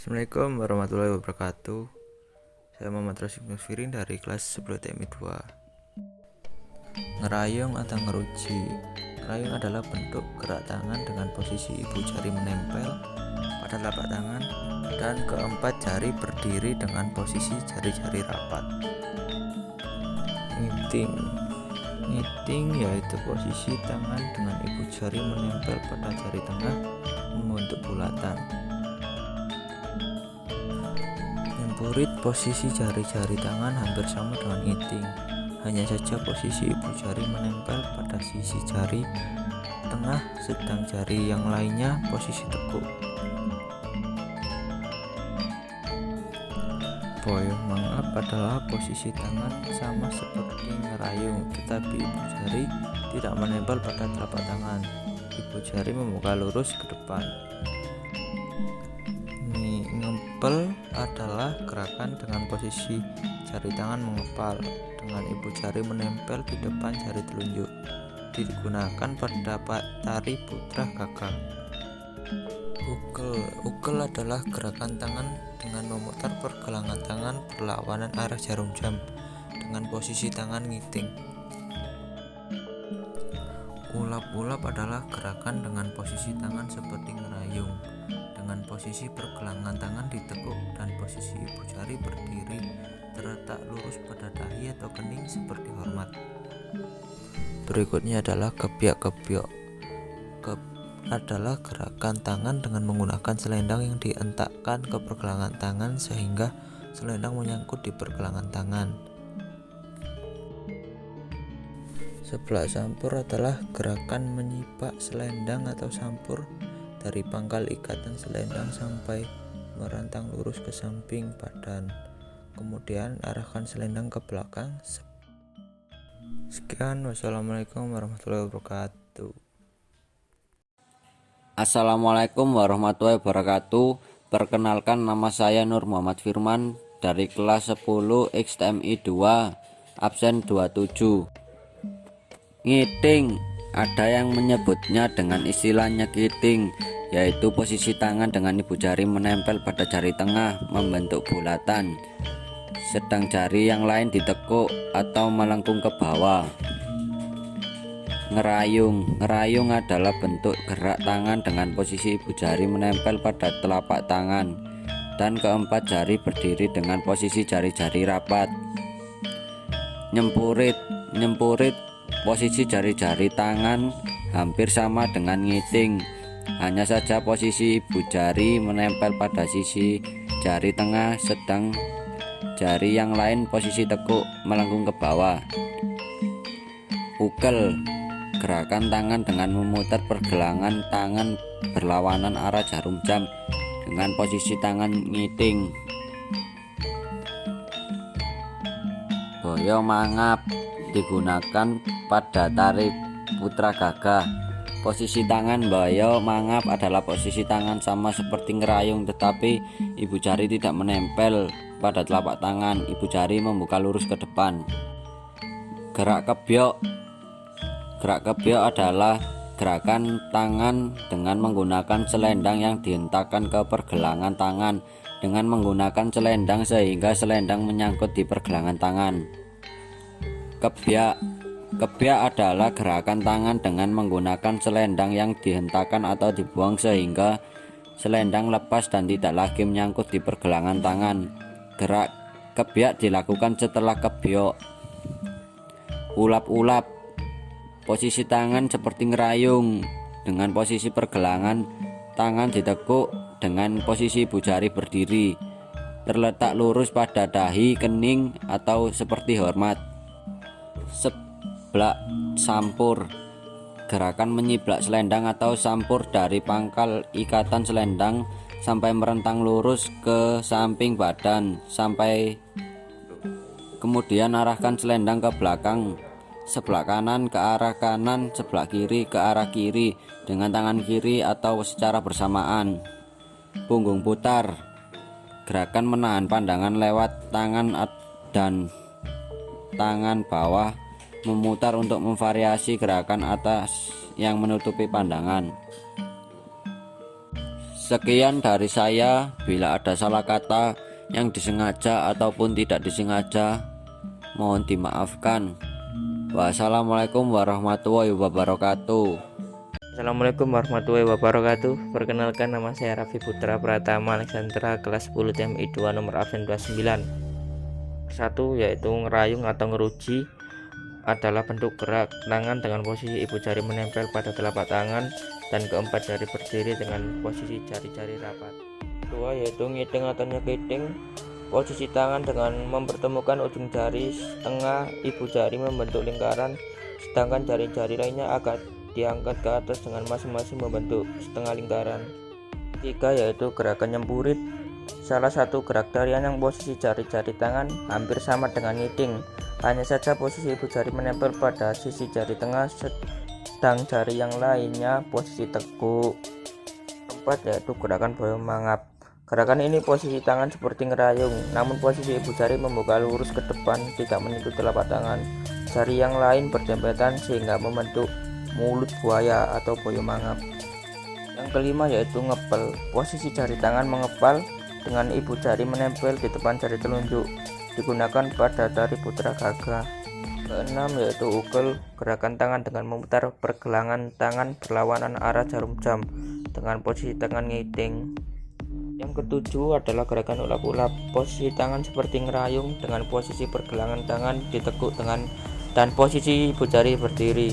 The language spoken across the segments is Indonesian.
Assalamualaikum warahmatullahi wabarakatuh. Saya Muhammad Rasyid Musfirin dari kelas 10 TMI 2. Ngerayung atau ngeruji. Ngerayung adalah bentuk gerak tangan dengan posisi ibu jari menempel pada telapak tangan dan keempat jari berdiri dengan posisi jari-jari rapat. Ngiting yaitu posisi tangan dengan ibu jari menempel pada jari tengah membentuk bulatan. Nyempurit, posisi jari-jari tangan hampir sama dengan ngiting, hanya saja posisi ibu jari menempel pada sisi jari tengah, sedang jari yang lainnya posisi tekuk. Boyong mangap adalah posisi tangan sama seperti ngerayung, tetapi ibu jari tidak menempel pada telapak tangan. Ibu jari membuka lurus ke depan. Ngempel adalah gerakan dengan posisi jari tangan mengepal dengan ibu jari menempel di depan jari telunjuk. Digunakan pada tari putra gagah. Ukel adalah gerakan tangan dengan memutar pergelangan tangan berlawanan arah jarum jam dengan posisi tangan ngiting. Ulap-ulap adalah gerakan dengan posisi tangan seperti ngerayung, dengan posisi pergelangan tangan ditekuk dan posisi ibu jari berdiri terletak lurus pada dahi atau kening seperti hormat. Berikutnya adalah kebiak-kebiok. Adalah gerakan tangan dengan menggunakan selendang yang dientakkan ke pergelangan tangan sehingga selendang menyangkut di pergelangan tangan. Seblak sampur adalah gerakan menyibak selendang atau sampur dari pangkal ikatan selendang sampai merantang lurus ke samping badan, kemudian arahkan selendang ke belakang. Sekian, wassalamualaikum warahmatullahi wabarakatuh. Assalamualaikum warahmatullahi wabarakatuh. Perkenalkan, nama saya Nur Muhammad Firman dari kelas 10 XTMI 2 absen 27. Ngiting, ada yang menyebutnya dengan istilah nyekiting, yaitu posisi tangan dengan ibu jari menempel pada jari tengah membentuk bulatan, sedang jari yang lain ditekuk atau melengkung ke bawah. Ngerayung adalah bentuk gerak tangan dengan posisi ibu jari menempel pada telapak tangan dan keempat jari berdiri dengan posisi jari-jari rapat. Nyempurit, posisi jari-jari tangan hampir sama dengan ngiting, hanya saja posisi ibu jari menempel pada sisi jari tengah, sedang jari yang lain posisi tekuk melengkung ke bawah. Ukel, gerakan tangan dengan memutar pergelangan tangan berlawanan arah jarum jam dengan posisi tangan ngiting. Boyong mangap digunakan pada tari putra gagah. Posisi tangan boyong mangap adalah posisi tangan sama seperti ngerayung, tetapi ibu jari tidak menempel pada telapak tangan. Ibu jari membuka lurus ke depan. Gerak kebiok adalah gerakan tangan dengan menggunakan selendang yang dihentakkan ke pergelangan tangan dengan menggunakan selendang sehingga selendang menyangkut di pergelangan tangan. Kebiak adalah gerakan tangan dengan menggunakan selendang yang dihentakkan atau dibuang sehingga selendang lepas dan tidak lagi menyangkut di pergelangan tangan. Gerak kebiak dilakukan setelah kebiok. Ulap-ulap, posisi tangan seperti ngerayung dengan posisi pergelangan tangan ditekuk dengan posisi ibu jari berdiri terletak lurus pada dahi, kening atau seperti hormat. Seblak sampur, gerakan menyiblak selendang atau sampur dari pangkal ikatan selendang sampai merentang lurus ke samping badan sampai kemudian arahkan selendang ke belakang, sebelah kanan ke arah kanan, sebelah kiri ke arah kiri dengan tangan kiri atau secara bersamaan. Punggung putar, gerakan menahan pandangan lewat tangan dan tangan bawah memutar untuk memvariasi gerakan atas yang menutupi pandangan. Sekian dari saya. Bila ada salah kata yang disengaja ataupun tidak disengaja, mohon dimaafkan. Wassalamualaikum warahmatullahi wabarakatuh. Assalamualaikum warahmatullahi wabarakatuh. Perkenalkan, nama saya Raffi Putra Pratama Alexandra, kelas 10 TMI 2 nomor absen 29. Satu, yaitu ngerayung atau ngeruji adalah bentuk gerak tangan dengan posisi ibu jari menempel pada telapak tangan dan keempat jari berdiri dengan posisi jari-jari rapat. Dua, yaitu ngiting atau nyekiting. Posisi tangan dengan mempertemukan ujung jari tengah ibu jari membentuk lingkaran, sedangkan jari-jari lainnya akan diangkat ke atas dengan masing-masing membentuk setengah lingkaran. Tiga, yaitu gerakan nyempurit. Salah satu gerak tarian yang posisi jari-jari tangan hampir sama dengan ngiting, hanya saja posisi ibu jari menempel pada sisi jari tengah, sedang jari yang lainnya posisi teguk. Empat, yaitu gerakan boyo mangap. Gerakan ini posisi tangan seperti ngerayung, namun posisi ibu jari membuka lurus ke depan, tidak menyentuh telapak tangan. Jari yang lain berdempetan sehingga membentuk mulut buaya atau boyo mangap. Yang kelima, yaitu ngepel. Posisi jari tangan mengepal dengan ibu jari menempel di depan jari telunjuk, digunakan pada tari putra gagah. Keenam, yaitu ukel. Gerakan tangan dengan memutar pergelangan tangan berlawanan arah jarum jam dengan posisi tangan ngiting. Yang ketujuh adalah gerakan ulap-ulap. Posisi tangan seperti ngerayung dengan posisi pergelangan tangan ditekuk dan posisi ibu jari berdiri,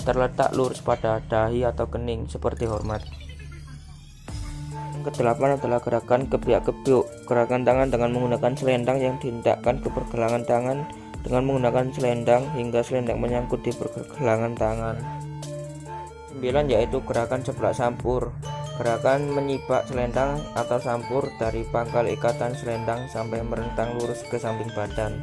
terletak lurus pada dahi atau kening seperti hormat. Yang kedelapan adalah gerakan kebiak-kebiuk. Gerakan tangan dengan menggunakan selendang yang dihendakkan ke pergelangan tangan dengan menggunakan selendang hingga selendang menyangkut di pergelangan tangan. 9, yaitu gerakan seblak sampur. Gerakan menyibak selendang atau sampur dari pangkal ikatan selendang sampai merentang lurus ke samping badan.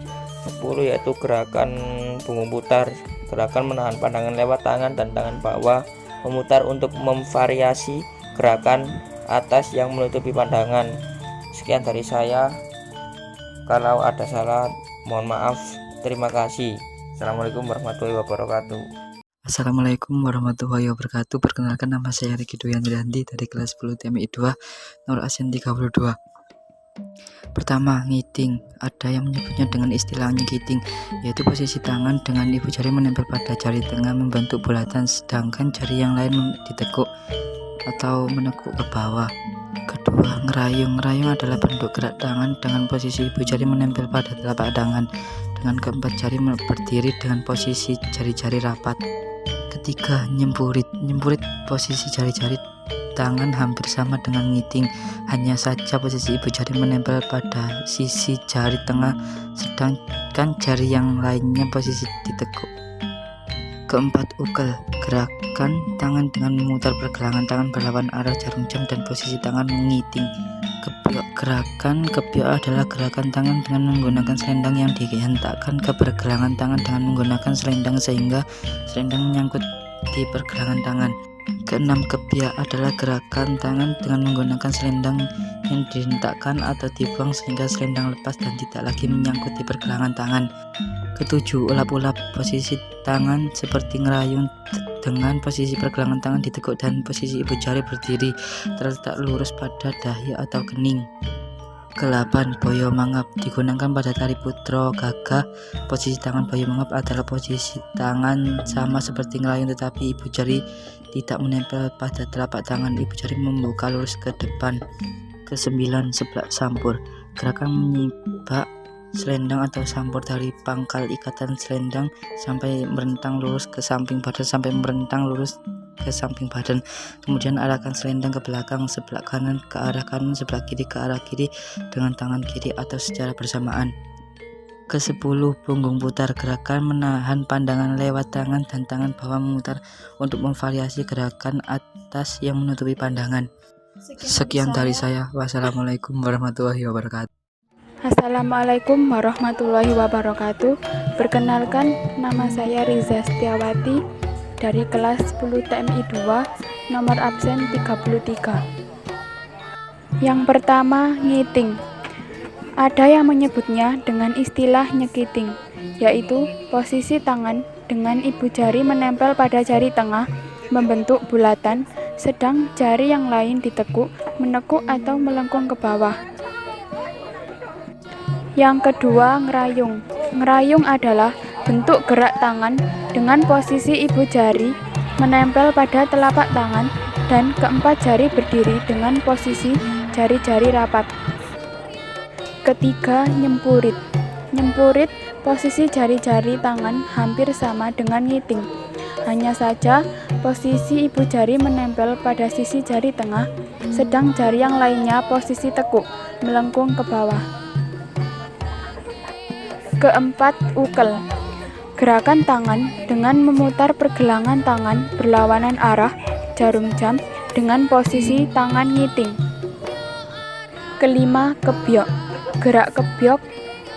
10, yaitu gerakan punggung putar. Gerakan menahan pandangan lewat tangan dan tangan bawah, memutar untuk memvariasi gerakan atas yang menutupi pandangan. Sekian dari saya. Kalau ada salah, mohon maaf. Terima kasih. Assalamualaikum warahmatullahi wabarakatuh. Assalamualaikum warahmatullahi wabarakatuh. Perkenalkan, nama saya Riki Duyandriandi dari kelas 10 TMI 2 nomor absen 32. Pertama, ngiting. Ada yang menyebutnya dengan istilah nyekiting, yaitu posisi tangan dengan ibu jari menempel pada jari tengah membentuk bulatan, sedangkan jari yang lain ditekuk atau menekuk ke bawah. Kedua, ngerayung. Ngerayung adalah bentuk gerak tangan dengan posisi ibu jari menempel pada telapak tangan dengan keempat jari berdiri dengan posisi jari-jari rapat. Ketiga, nyempurit. Nyempurit posisi jari-jari tangan hampir sama dengan ngiting, hanya saja posisi ibu jari menempel pada sisi jari tengah, sedangkan jari yang lainnya posisi ditekuk. Keempat, ukel. Gerakan tangan dengan memutar pergelangan tangan berlawan arah jarum jam dan posisi tangan mengiting. Kebiok. Gerakan kebiok adalah gerakan tangan dengan menggunakan selendang yang dihentakkan ke pergelangan tangan dengan menggunakan selendang sehingga selendang menyangkut di pergelangan tangan. Keenam, kebiak adalah gerakan tangan dengan menggunakan selendang yang dihentakkan atau dibuang sehingga selendang lepas dan tidak lagi menyangkut di pergelangan tangan. Ketujuh, ulap-ulap. Posisi tangan seperti ngerayung dengan posisi pergelangan tangan ditekuk dan posisi ibu jari berdiri, terletak lurus pada dahi atau kening. Ke-8, boyo mangap. Digunakan pada tari putra gagah. Posisi tangan boyo mangap adalah posisi tangan sama seperti ngerayung, tetapi ibu jari tidak menempel pada telapak tangan, ibu jari membuka lurus ke depan. Ke-9, seblak sampur. Gerakan menyibak selendang atau sampur dari pangkal ikatan selendang sampai merentang lurus ke samping badan kemudian arahkan selendang ke belakang, sebelah kanan ke arah kanan, sebelah kiri ke arah kiri dengan tangan kiri atau secara bersamaan. Ke-10, punggung putar. Gerakan menahan pandangan lewat tangan dan tangan bawah memutar untuk memvariasi gerakan atas yang menutupi pandangan. Sekian dari saya. Wassalamualaikum warahmatullahi wabarakatuh. Assalamualaikum warahmatullahi wabarakatuh. Perkenalkan, nama saya Riza Setiawati dari kelas 10 TMI 2 nomor absen 33. Yang pertama, ngiting. Ada yang menyebutnya dengan istilah nyekiting, yaitu posisi tangan dengan ibu jari menempel pada jari tengah membentuk bulatan, sedang jari yang lain ditekuk menekuk atau melengkung ke bawah. Yang kedua, ngerayung. Ngerayung adalah bentuk gerak tangan dengan posisi ibu jari menempel pada telapak tangan dan keempat jari berdiri dengan posisi jari-jari rapat. Ketiga, nyempurit. Nyempurit, posisi jari-jari tangan hampir sama dengan ngiting. Hanya saja posisi ibu jari menempel pada sisi jari tengah, sedang jari yang lainnya posisi tekuk, melengkung ke bawah. Keempat, ukel. Gerakan tangan dengan memutar pergelangan tangan berlawanan arah jarum jam dengan posisi tangan ngiting. Kelima, kebyok. Gerak kebyok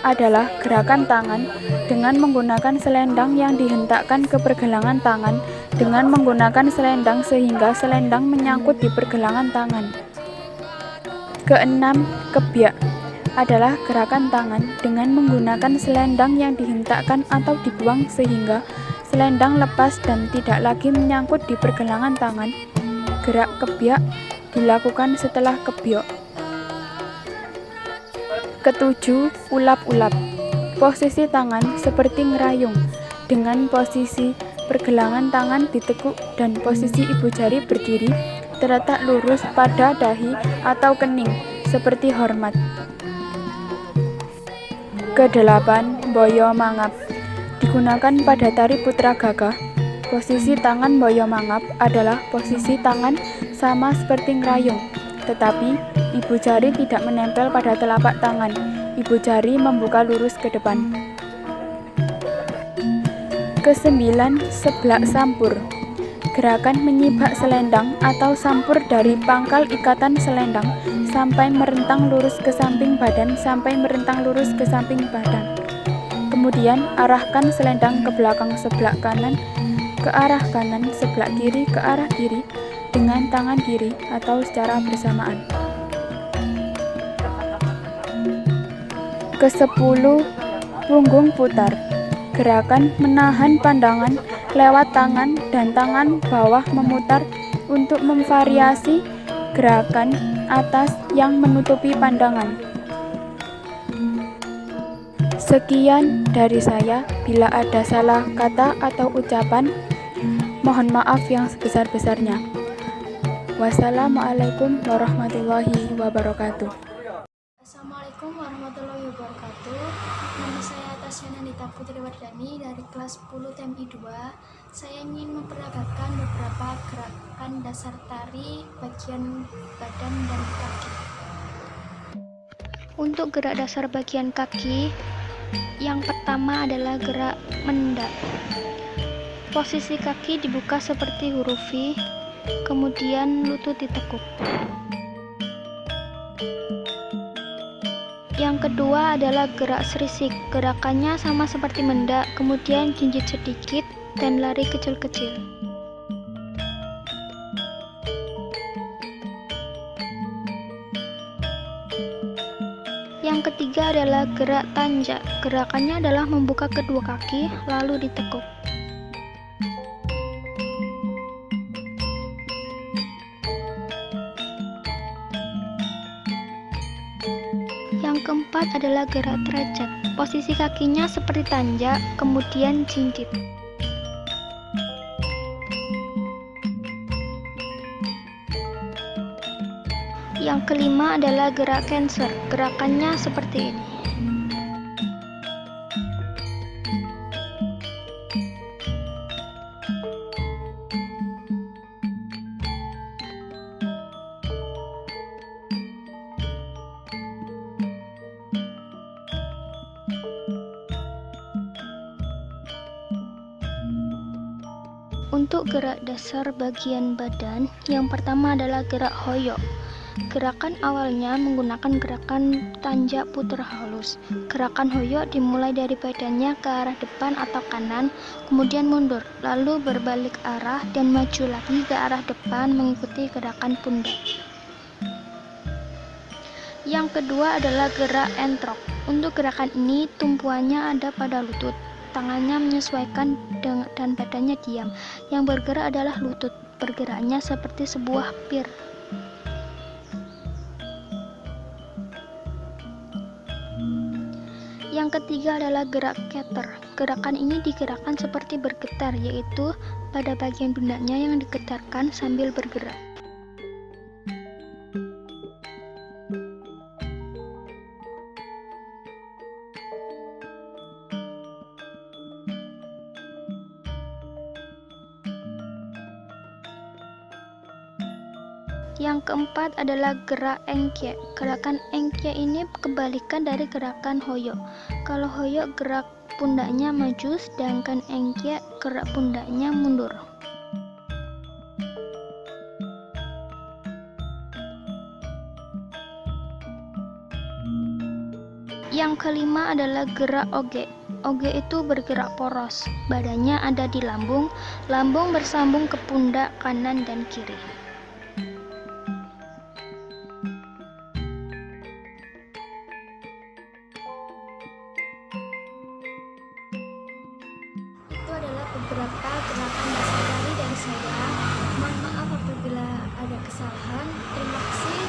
adalah gerakan tangan dengan menggunakan selendang yang dihentakkan ke pergelangan tangan dengan menggunakan selendang sehingga selendang menyangkut di pergelangan tangan. Keenam, kebyak adalah gerakan tangan dengan menggunakan selendang yang dihentakkan atau dibuang sehingga selendang lepas dan tidak lagi menyangkut di pergelangan tangan. Gerak kebyak dilakukan setelah kebyok. Ketujuh, ulap-ulap. Posisi tangan seperti ngerayung dengan posisi pergelangan tangan ditekuk dan posisi ibu jari berdiri terletak lurus pada dahi atau kening seperti hormat. Kedelapan, boyo mangap. Digunakan pada tari putra gagah. Posisi tangan boyo mangap adalah posisi tangan sama seperti ngerayung, tetapi ibu jari tidak menempel pada telapak tangan. Ibu jari membuka lurus ke depan. Kesembilan, seblak sampur. Gerakan menyibak selendang atau sampur dari pangkal ikatan selendang sampai merentang lurus ke samping badan sampai merentang lurus ke samping badan. Kemudian arahkan selendang ke belakang sebelah kanan, ke arah kanan, sebelah kiri ke arah kiri dengan tangan kiri atau secara bersamaan. Kesepuluh, punggung putar. Gerakan menahan pandangan lewat tangan dan tangan bawah memutar untuk memvariasi gerakan atas yang menutupi pandangan. Sekian dari saya. Bila ada salah kata atau ucapan, mohon maaf yang sebesar-besarnya. Wassalamualaikum warahmatullahi wabarakatuh. Assalamualaikum warahmatullahi wabarakatuh. Nama saya Tasyana Nita Putri Wardani dari kelas 10 TMI 2. Saya ingin memperagakan beberapa gerakan dasar tari bagian badan dan kaki. Untuk gerak dasar bagian kaki, yang pertama adalah gerak mendak. Posisi kaki dibuka seperti huruf V, kemudian lutut ditekuk. Yang kedua adalah gerak serisik. Gerakannya sama seperti mendak, kemudian jinjit sedikit dan lari kecil-kecil. Yang ketiga adalah gerak tanjak. Gerakannya adalah membuka kedua kaki lalu ditekuk. Yang keempat adalah gerak derajat. Posisi kakinya seperti tanjak, kemudian jinjit. Yang kelima adalah gerak cancer. Gerakannya seperti ini. Untuk gerak dasar bagian badan, yang pertama adalah gerak hoyok. Gerakan awalnya menggunakan gerakan tanjak puter halus. Gerakan hoyok dimulai dari badannya ke arah depan atau kanan, kemudian mundur, lalu berbalik arah dan maju lagi ke arah depan mengikuti gerakan pundak. Yang kedua adalah gerak entrok. Untuk gerakan ini tumpuannya ada pada lutut. Tangannya menyesuaikan dan badannya diam. Yang bergerak adalah lutut. Pergerakannya seperti sebuah pir. Yang ketiga adalah gerak keter. Gerakan ini digerakkan seperti bergetar, yaitu pada bagian pundaknya yang digetarkan sambil bergerak. Yang keempat adalah gerak engke. Gerakan engke ini kebalikan dari gerakan hoyo. Kalau hoyo gerak pundaknya maju, sedangkan engke gerak pundaknya mundur. Yang kelima adalah gerak oge. Oge itu bergerak poros. Badannya ada di lambung. Lambung bersambung ke pundak kanan dan kiri. Itu adalah beberapa gerakan dasar dari saya. Mohon maaf apabila ada kesalahan. Terima kasih.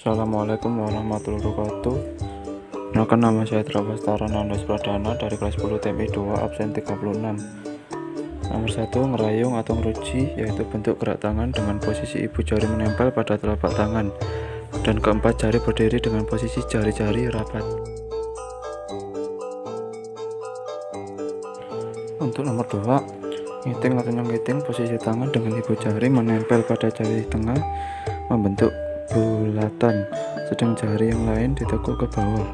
Assalamualaikum warahmatullahi wabarakatuh. Perkenalkan, nama saya Trawastara Nandas Pradana dari kelas 10 TMI 2 absen 36. Nomor 1, ngerayung atau ngeruji, yaitu bentuk gerak tangan dengan posisi ibu jari menempel pada telapak tangan dan keempat jari berdiri dengan posisi jari-jari rapat. Untuk nomor 2, ngiting atau ngiting, posisi tangan dengan ibu jari menempel pada jari tengah membentuk bulatan, sedang jari yang lain ditekuk ke bawah.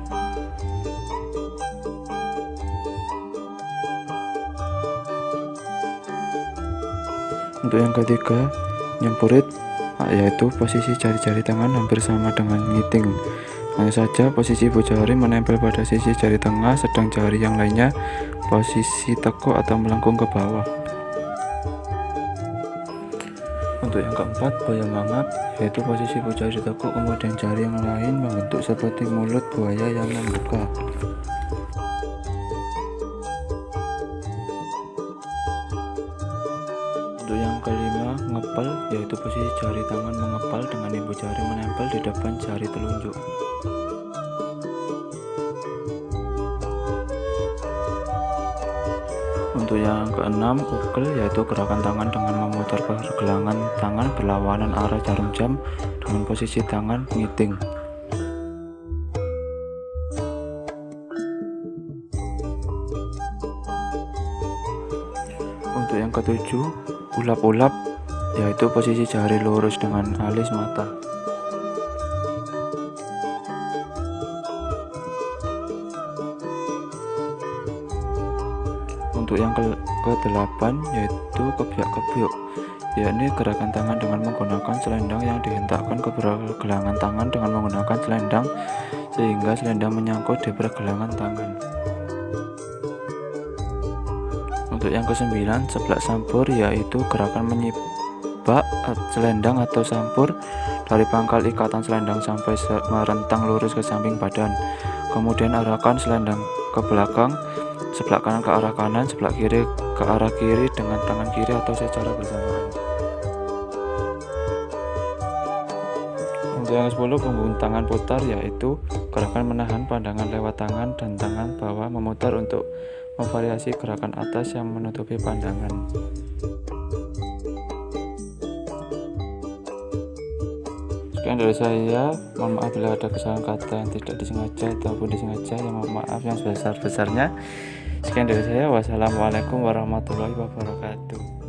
Untuk yang ketiga, nyempurit, yaitu posisi jari-jari tangan hampir sama dengan ngiting. Hanya saja posisi ibu jari menempel pada sisi jari tengah, sedang jari yang lainnya posisi tekuk atau melengkung ke bawah. Untuk yang keempat, buaya mangap, yaitu posisi ibu jari ditekuk kemudian jari yang lain membentuk seperti mulut buaya yang membuka. Untuk yang kelima, ngepel, yaitu posisi jari tangan mengepal dengan ibu jari menempel di depan jari telunjuk. Untuk yang keenam, ukel, yaitu gerakan tangan dengan memutar pergelangan tangan berlawanan arah jarum jam dengan posisi tangan ngiting. Untuk yang ketujuh, ulap-ulap, yaitu posisi jari lurus dengan alis mata. Untuk yang ke-8, yaitu kebiak-kebiuk, yakni gerakan tangan dengan menggunakan selendang yang dihentakkan ke pergelangan tangan dengan menggunakan selendang sehingga selendang menyangkut di pergelangan tangan. Untuk yang ke-9, seblak sampur, yaitu gerakan menyibak selendang atau sampur dari pangkal ikatan selendang sampai merentang lurus ke samping badan, kemudian arahkan selendang ke belakang, sebelah kanan ke arah kanan, sebelah kiri ke arah kiri dengan tangan kiri atau secara bersamaan. Untuk yang ke-10, punggung tangan putar, yaitu gerakan menahan pandangan lewat tangan dan tangan bawah memutar untuk memvariasi gerakan atas yang menutupi pandangan. Sekian dari saya, mohon maaf bila ada kesalahan kata yang tidak disengaja ataupun disengaja, yang mohon maaf yang sebesar-besarnya. Sekian dari saya, wassalamualaikum warahmatullahi wabarakatuh.